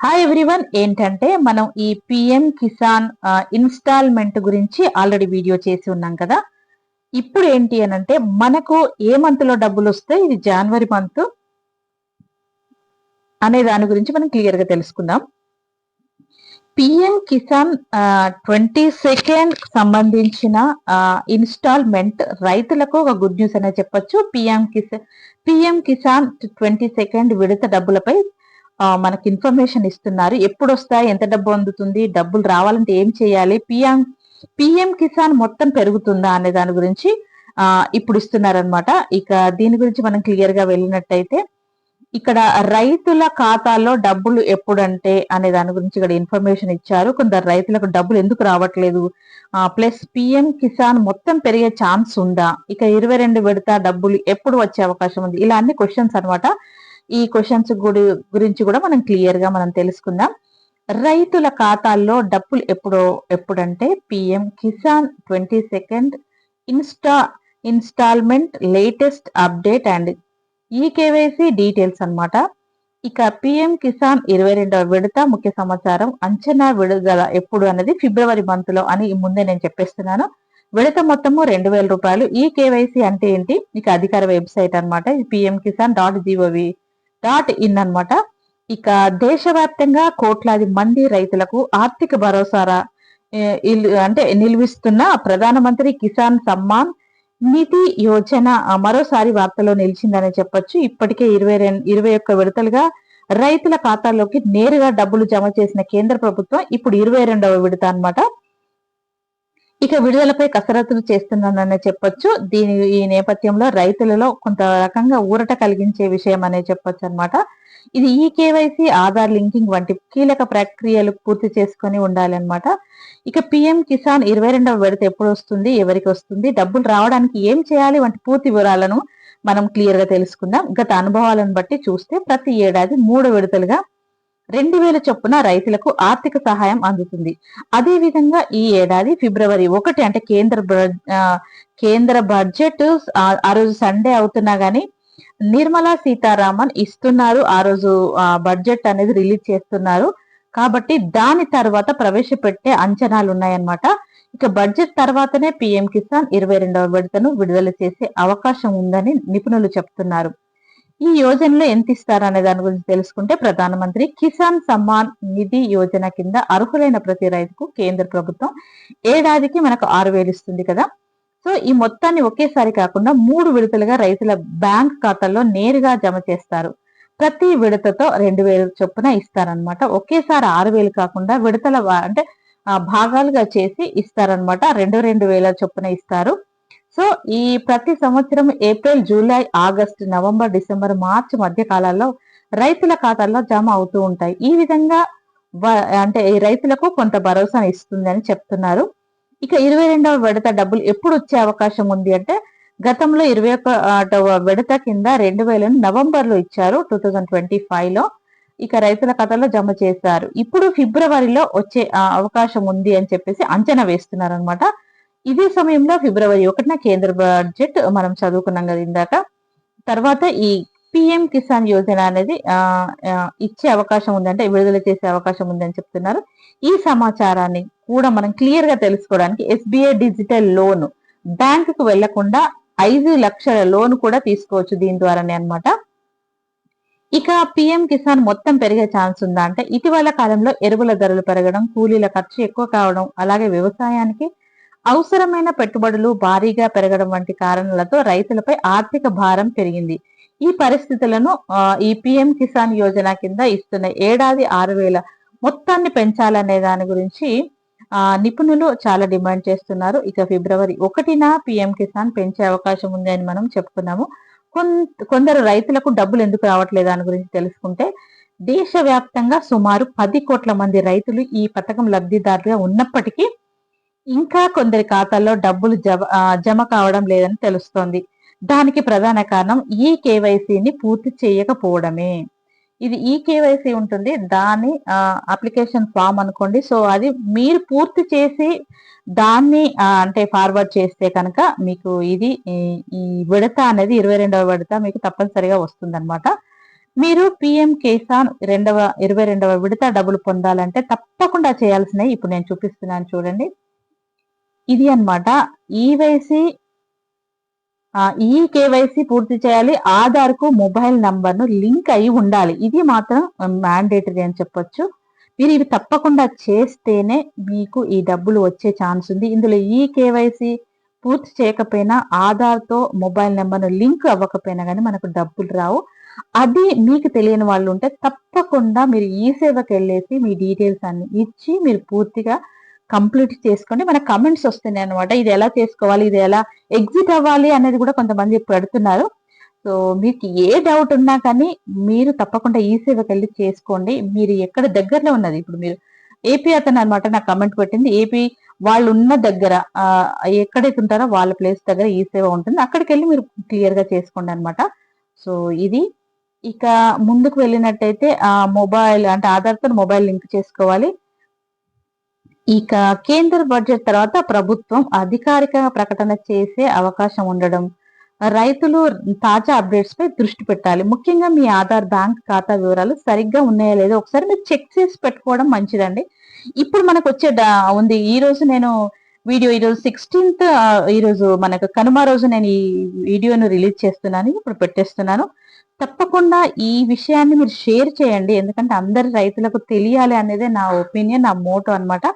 Hi everyone, ఏంటంటే మనం ఈ పిఎం కిసాన్ ఇన్స్టాల్మెంట్ గురించి ఆల్రెడీ వీడియో చేసి ఉన్నాం కదా. ఇప్పుడు ఏంటి అని అంటే మనకు ఏ మంత్ లో డబ్బులు వస్తాయి, ఇది జనవరి మంత్ అనే దాని గురించి మనం క్లియర్ గా తెలుసుకుందాం. పిఎం కిసాన్ 22nd సంబంధించిన ఇన్స్టాల్మెంట్ రైతులకు ఒక గుడ్ న్యూస్ అనే చెప్పొచ్చు. పిఎం కిసాన్ 22nd విడత డబ్బులపై మనకి ఇన్ఫర్మేషన్ ఇస్తున్నారు. ఎప్పుడు వస్తాయి, ఎంత డబ్బు అందుతుంది, డబ్బులు రావాలంటే ఏం చేయాలి, పిఎం కిసాన్ మొత్తం పెరుగుతుందా అనే దాని గురించి ఇప్పుడు ఇస్తున్నారనమాట. ఇక దీని గురించి మనం క్లియర్ గా వెళ్ళినట్టయితే ఇక్కడ రైతుల ఖాతాల్లో డబ్బులు ఎప్పుడంటే అనే దాని గురించి ఇక్కడ ఇన్ఫర్మేషన్ ఇచ్చారు. కొందరు రైతులకు డబ్బులు ఎందుకు రావట్లేదు, ప్లస్ పిఎం కిసాన్ మొత్తం పెరిగే ఛాన్స్ ఉందా, ఇక 22 విడత డబ్బులు ఎప్పుడు వచ్చే అవకాశం ఉంది, ఇలా అన్ని క్వశ్చన్స్ అనమాట. ఈ క్వశ్చన్స్ గురించి కూడా మనం క్లియర్ గా మనం తెలుసుకుందాం. రైతుల ఖాతాల్లో డబ్బులు ఎప్పుడంటే PM Kisan 22nd installment latest update and e KYC details అన్నమాట. ఇక పిఎం కిసాన్ 22వ విడత ముఖ్య సమాచారం, అంచనా విడుదల ఎప్పుడు అనేది ఫిబ్రవరి మంత్ లో అని ముందే నేను చెప్పేస్తున్నాను. విడత మొత్తము 2,000 రూపాయలు. ఈ కేవైసీ అంటే ఏంటి, ఇక అధికార వెబ్సైట్ అనమాట. ఇది pmkisan.gov.in అనమాట. ఇక దేశవ్యాప్తంగా కోట్లాది మంది రైతులకు ఆర్థిక భరోసా అంటే నిలువిస్తున్న ప్రధానమంత్రి కిసాన్ సమ్మాన్ నిధి యోజన మరోసారి వార్తలో నిలిచిందని చెప్పొచ్చు. ఇప్పటికే 21 విడతలుగా రైతుల ఖాతాల్లోకి నేరుగా డబ్బులు జమ చేసిన కేంద్ర ప్రభుత్వం ఇప్పుడు 22వ విడత అన్నమాట. ఇక విడుదలపై కసరత్తులు చేస్తున్నానని చెప్పొచ్చు. ఈ నేపథ్యంలో రైతులలో కొంత రకంగా ఊరట కలిగించే విషయం అనే చెప్పొచ్చు అనమాట. ఇది ఈ కేవైసీ, ఆధార్ లింకింగ్ వంటి కీలక ప్రక్రియలు పూర్తి చేసుకొని ఉండాలి అనమాట. ఇక పిఎం కిసాన్ 22వ విడత ఎప్పుడు వస్తుంది, ఎవరికి వస్తుంది, డబ్బులు రావడానికి ఏం చేయాలి వంటి పూర్తి వివరాలను మనం క్లియర్ గా తెలుసుకుందాం. గత అనుభవాలను బట్టి చూస్తే ప్రతి ఏడాది 3 విడతలుగా 2,000 చొప్పున రైతులకు ఆర్థిక సహాయం అందుతుంది. అదే విధంగా ఈ ఏడాది ఫిబ్రవరి 1 అంటే కేంద్ర బడ్జెట్ ఆ రోజు సండే అవుతున్నా గానీ నిర్మలా సీతారామన్ ఇస్తున్నారు. ఆ రోజు బడ్జెట్ అనేది రిలీజ్ చేస్తున్నారు. కాబట్టి దాని తర్వాత ప్రవేశపెట్టే అంచనాలు ఉన్నాయన్నమాట. ఇక బడ్జెట్ తర్వాతనే పిఎం కిసాన్ 22వ విడతను విడుదల చేసే అవకాశం ఉందని నిపుణులు చెప్తున్నారు. ఈ యోజనలో ఎంత ఇస్తారు అనే దాని గురించి తెలుసుకుంటే, ప్రధానమంత్రి కిసాన్ సమ్మాన్ నిధి యోజన కింద అర్హులైన ప్రతి రైతుకు కేంద్ర ప్రభుత్వం ఏడాదికి మనకు 6,000 ఇస్తుంది కదా. సో ఈ మొత్తాన్ని ఒకేసారి కాకుండా 3 విడతలుగా రైతుల బ్యాంక్ ఖాతాల్లో నేరుగా జమ చేస్తారు. ప్రతి విడతతో 2,000 చొప్పున ఇస్తారనమాట. ఒకేసారి 6,000 కాకుండా విడతల అంటే భాగాలుగా చేసి ఇస్తారనమాట. 2,000 చొప్పున ఇస్తారు. సో ఈ ప్రతి సంవత్సరం April, July, August, November, December, మార్చి మధ్య కాలాల్లో రైతుల ఖాతాల్లో జమ అవుతూ ఉంటాయి. ఈ విధంగా అంటే ఈ రైతులకు కొంత భరోసా ఇస్తుంది అని చెప్తున్నారు. ఇక 22వ విడత డబ్బులు ఎప్పుడు వచ్చే అవకాశం ఉంది అంటే, గతంలో 21వ విడత కింద 2,000 నవంబర్ లో ఇచ్చారు 2025 లో. ఇక రైతుల ఖాతాలో జమ చేశారు. ఇప్పుడు ఫిబ్రవరిలో వచ్చే అవకాశం ఉంది అని చెప్పేసి అంచనా వేస్తున్నారు అనమాట. ఇదే సమయంలో ఫిబ్రవరి 1న కేంద్ర బడ్జెట్ మనం చదువుకున్నాం కదా ఇందాక. తర్వాత ఈ పిఎం కిసాన్ యోజన అనేది ఇచ్చే అవకాశం ఉందంటే, విడుదల చేసే అవకాశం ఉందని చెప్తున్నారు. ఈ సమాచారాన్ని కూడా మనం క్లియర్ గా తెలుసుకోవడానికి ఎస్బీఐ డిజిటల్ లోన్, బ్యాంకుకు వెళ్లకుండా 5 లక్షల లోన్ కూడా తీసుకోవచ్చు దీని ద్వారానే అనమాట. ఇక పిఎం కిసాన్ మొత్తం పెరిగే ఛాన్స్ ఉందా అంటే, ఇటీవల కాలంలో ఎరువుల ధరలు పెరగడం, కూలీల ఖర్చు ఎక్కువ కావడం, అలాగే వ్యవసాయానికి అవసరమైన పెట్టుబడులు భారీగా పెరగడం వంటి కారణాలతో రైతులపై ఆర్థిక భారం పెరిగింది. ఈ పరిస్థితులను ఈ పిఎం కిసాన్ యోజన కింద ఇస్తున్న ఏడాది 6,000 మొత్తాన్ని పెంచాలనే దాని గురించి నిపుణులు చాలా డిమాండ్ చేస్తున్నారు. ఇక ఫిబ్రవరి 1న పిఎం కిసాన్ పెంచే అవకాశం ఉంది అని మనం చెప్పుకున్నాము. కొందరు రైతులకు డబ్బులు ఎందుకు రావట్లేదు దాని గురించి తెలుసుకుంటే, దేశవ్యాప్తంగా సుమారు 10 కోట్ల మంది రైతులు ఈ పథకం లబ్ధిదారులుగా ఉన్నప్పటికీ ఇంకా కొందరి ఖాతాల్లో డబ్బులు జమ కావడం లేదని తెలుస్తోంది. దానికి ప్రధాన కారణం ఈ కేవైసీని పూర్తి చేయకపోవడమే. ఇది ఈ కేవైసీ ఉంటుంది, దాని అప్లికేషన్ ఫామ్ అనుకోండి. సో అది మీరు పూర్తి చేసి దాన్ని అంటే ఫార్వర్డ్ చేస్తే కనుక మీకు ఇది ఈ విడత అనేది 22వ విడత మీకు తప్పనిసరిగా వస్తుందన్నమాట. మీరు పిఎం కిసాన్ 22వ విడత డబ్బులు పొందాలంటే తప్పకుండా చేయాల్సినవి ఇప్పుడు నేను చూపిస్తున్నాను చూడండి. ఇది అన్నమాట. ఈ కేవైసీ పూర్తి చేయాలి. ఆధార్‌కు మొబైల్ నంబర్‌ను లింక్ అయి ఉండాలి. ఇది మాత్రం మ్యాండేటరీ అని చెప్పొచ్చు. మీరు ఇవి తప్పకుండా చేస్తేనే మీకు ఈ డబ్బులు వచ్చే ఛాన్స్ ఉంది. ఇందులో ఈ కేవైసీ పూర్తి చేయకపోయినా ఆధార్‌తో మొబైల్ నంబర్‌ను లింక్ అవ్వకపోయినా గానీ మనకు డబ్బులు రావు. అది మీకు తెలియని వాళ్ళు ఉంటే తప్పకుండా మీరు ఈ సేవకెళ్ళేసి మీ డీటెయిల్స్ అన్ని ఇచ్చి మీరు పూర్తిగా కంప్లీట్ చేసుకోండి. మనకు కమెంట్స్ వస్తున్నాయన్నమాట. ఇది ఎలా చేసుకోవాలి? ఇది ఎలా ఎగ్జిట్ అవ్వాలి? అనేది కూడా కొంతమంది పెడుతున్నారు. సో మీకు ఏ డౌట్ ఉన్నా కానీ మీరు తప్పకుండా ఈ సేవకెళ్ళి చేసుకోండి. మీరు ఎక్కడ దగ్గరలో ఉన్నది ఇప్పుడు మీరు ఏపీ అతనన్నమాట నాకు కమెంట్ పెట్టింది. ఏపీ వాళ్ళున్న దగ్గర ఎక్కడైతే ఉంటారో వాళ్ళ ప్లేస్ దగ్గర ఈ సేవ ఉంటుంది. అక్కడికెళ్ళి మీరు క్లియర్‌గా చేసుకోండన్నమాట. సో ఇది. ఇక ముందుకు వెళ్ళినట్టయితే మొబైల్ అంటే ఆధార్‌తో మొబైల్ లింక్ చేసుకోవాలి. ఇక కేంద్ర బడ్జెట్ తర్వాత ప్రభుత్వం అధికారిక ప్రకటన చేసే అవకాశం ఉండడం, రైతులు తాజా అప్డేట్స్ పై దృష్టి పెట్టాలి. ముఖ్యంగా మీ ఆధార్ బ్యాంక్ ఖాతా వివరాలు సరిగ్గా ఉన్నాయో లేదో ఒకసారి మీరు చెక్ చేసి పెట్టుకోవడం మంచిదండి. ఇప్పుడు మనకు వచ్చే ఉంది. ఈ రోజు నేను వీడియో ఈరోజు 16థ్ ఈరోజు మనకు కనుమ రోజు నేను ఈ వీడియోను రిలీజ్ చేస్తున్నాను. ఇప్పుడు పెట్టేస్తున్నాను. తప్పకుండా ఈ విషయాన్ని మీరు షేర్ చేయండి. ఎందుకంటే అందరి రైతులకు తెలియాలి అనేదే నా ఒపీనియన్, నా మోటో అన్నమాట.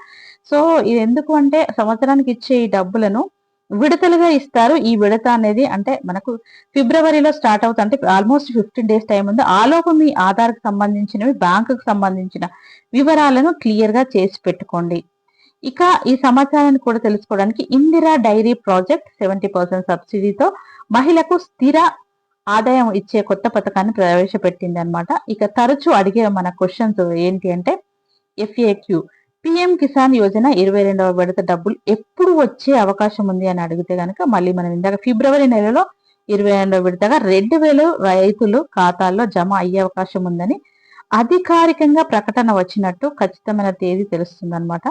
సో ఇది ఎందుకు అంటే సంవత్సరానికి ఇచ్చే ఈ డబ్బులను విడతలుగా ఇస్తారు. ఈ విడత అనేది అంటే మనకు ఫిబ్రవరిలో స్టార్ట్ అవుతుంది. అంటే ఆల్మోస్ట్ 15 డేస్ టైం ఉంది. ఆలోపు మీ ఆధార్‌కి సంబంధించినవి, బ్యాంకుకి సంబంధించిన వివరాలను క్లియర్ గా చేసి పెట్టుకోండి. ఇక ఈ సమాచారాన్ని కూడా తెలుసుకోవడానికి ఇందిరా డైరీ ప్రాజెక్ట్ 70% సబ్సిడీతో మహిళకు స్థిర ఆదాయం ఇచ్చే కొత్త పథకాన్ని ప్రవేశపెట్టింది అన్నమాట. ఇక తరచూ అడిగే మన క్వశ్చన్స్ ఏంటి అంటే ఎఫ్ఏక్యూ పిఎం కిసాన్ యోజన 22వ విడత డబ్బులు ఎప్పుడు వచ్చే అవకాశం ఉంది అని అడిగితే గనక మళ్ళీ మనం ఇందాక ఫిబ్రవరి నెలలో 22వ విడతగా 2,000 రైతులు ఖాతాల్లో జమ అయ్యే అవకాశం ఉందని అధికారికంగా ప్రకటన వచ్చినట్టు ఖచ్చితమైన తేదీ తెలుస్తుంది అనమాట.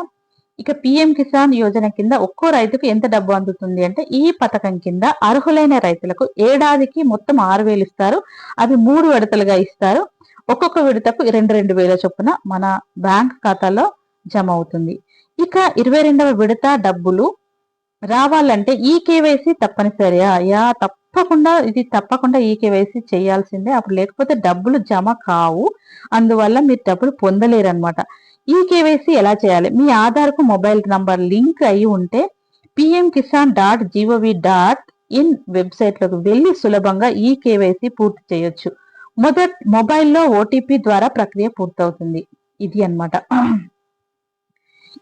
ఇక పిఎం కిసాన్ యోజన కింద ఒక్కో రైతుకు ఎంత డబ్బు అందుతుంది అంటే ఈ పథకం కింద అర్హులైన రైతులకు ఏడాదికి మొత్తం 6,000 ఇస్తారు. అవి 3 విడతలుగా ఇస్తారు. ఒక్కొక్క విడతకు 2,000 చొప్పున మన బ్యాంక్ ఖాతాలో జమ అవుతుంది. ఇక 22వ విడత డబ్బులు రావాలంటే ఈ కేవైసీ తప్పనిసరియా? తప్పకుండా ఈ కేవైసీ చేయాల్సిందే. అప్పుడు లేకపోతే డబ్బులు జమ కావు. అందువల్ల మీరు డబ్బులు పొందలేరన్నమాట. ఈ కేవైసీ ఎలా చేయాలి? మీ ఆధార్‌కు మొబైల్ నంబర్ లింక్ అయి ఉంటే pmkisan.gov.in వెబ్‌సైట్‌లోకి వెళ్లి సులభంగా ఈ కేవైసీ పూర్తి చేయొచ్చు. మొబైల్‌లో ఓటీపీ ద్వారా ప్రక్రియ పూర్తవుతుంది. ఇది అన్నమాట.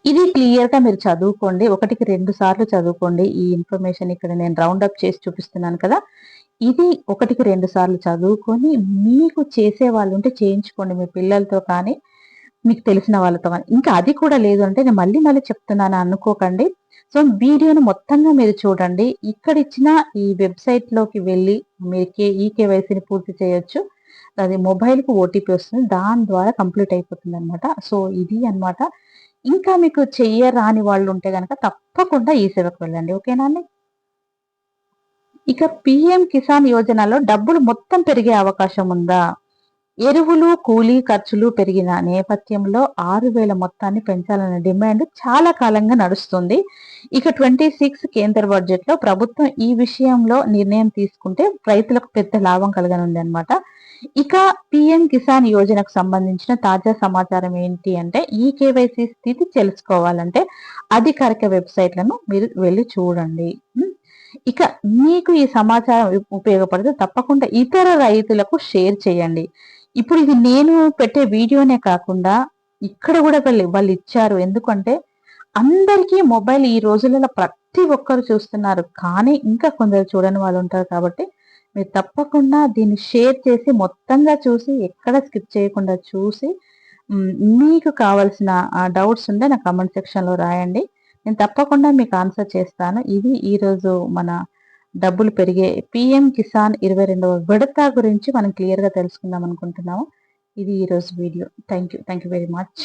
ఇది క్లియర్‌గా మీరు చదువుకోండి. 1కి 2 సార్లు చదువుకోండి. ఈ ఇన్ఫర్మేషన్ ఇక్కడ నేను రౌండ్ అప్ చేసి చూపిస్తున్నాను కదా! ఇది 1కి 2 సార్లు చదువుకొని మీకు చేసే వాళ్ళుంటే చేయించుకోండి. మీ పిల్లలతో కానీ, మీకు తెలిసిన వాళ్ళతో కానీ. ఇంకా అది కూడా లేదు అంటే నేను మళ్ళీ చెప్తున్నాను అనుకోకండి. సో వీడియోను మొత్తంగా మీరు చూడండి. ఇక్కడ ఇచ్చిన ఈ వెబ్‌సైట్‌లోకి వెళ్లి మీరు ఈ కేవైసీని పూర్తి చేయొచ్చు. అది మొబైల్‌కి ఓటీపీ వస్తుంది. దాని ద్వారా కంప్లీట్ అయిపోతుందన్నమాట. సో ఇది అన్నమాట. ఇంకా మీకు చెయ్యరాని వాళ్ళు ఉంటే గనక తప్పకుండా ఈ సేవకు వెళ్ళండి. ఓకేనా అండి? ఇక పిఎం కిసాన్ యోజనలో డబ్బులు మొత్తం పెరిగే అవకాశం ఉందా? ఎరువులు, కూలీ ఖర్చులు పెరిగిన నేపథ్యంలో 6,000 మొత్తాన్ని పెంచాలనే డిమాండ్ చాలా కాలంగా నడుస్తుంది. ఇక 26 కేంద్ర బడ్జెట్‌లో ప్రభుత్వం ఈ విషయంలో నిర్ణయం తీసుకుంటే రైతులకు పెద్ద లాభం కలగనుంది అన్నమాట. ఇక పిఎం కిసాన్ యోజనకు సంబంధించిన తాజా సమాచారం ఏంటి అంటే ఈ కేవైసీ స్థితి తెలుసుకోవాలంటే అధికారిక వెబ్‌సైట్‌లను మీరు వెళ్లి చూడండి. ఇక మీకు ఈ సమాచారం ఉపయోగపడితే తప్పకుండా ఇతర రైతులకు షేర్ చేయండి. ఇప్పుడు ఇది నేను పెట్టే వీడియోనే కాకుండా ఇక్కడ కూడా వాళ్ళు ఇచ్చారు. ఎందుకంటే అందరికీ మొబైల్ ఈ రోజులలో ప్రతి ఒక్కరు చూస్తున్నారు. కానీ ఇంకా కొందరు చూడని వాళ్ళు ఉంటారు కాబట్టి మీరు తప్పకుండా దీన్ని షేర్ చేసి మొత్తంగా చూసి ఎక్కడ స్కిప్ చేయకుండా చూసి మీకు కావాల్సిన డౌట్స్ ఉంటే నా కామెంట్ సెక్షన్‌లో రాయండి. నేను తప్పకుండా మీకు ఆన్సర్ చేస్తాను. ఇది ఈరోజు మన డబ్బులు పెరిగే పిఎం కిసాన్ 22వ విడత గురించి మనం క్లియర్‌గా తెలుసుకుందాం అనుకుంటున్నాము. ఇది ఈరోజు video. Thank you very much.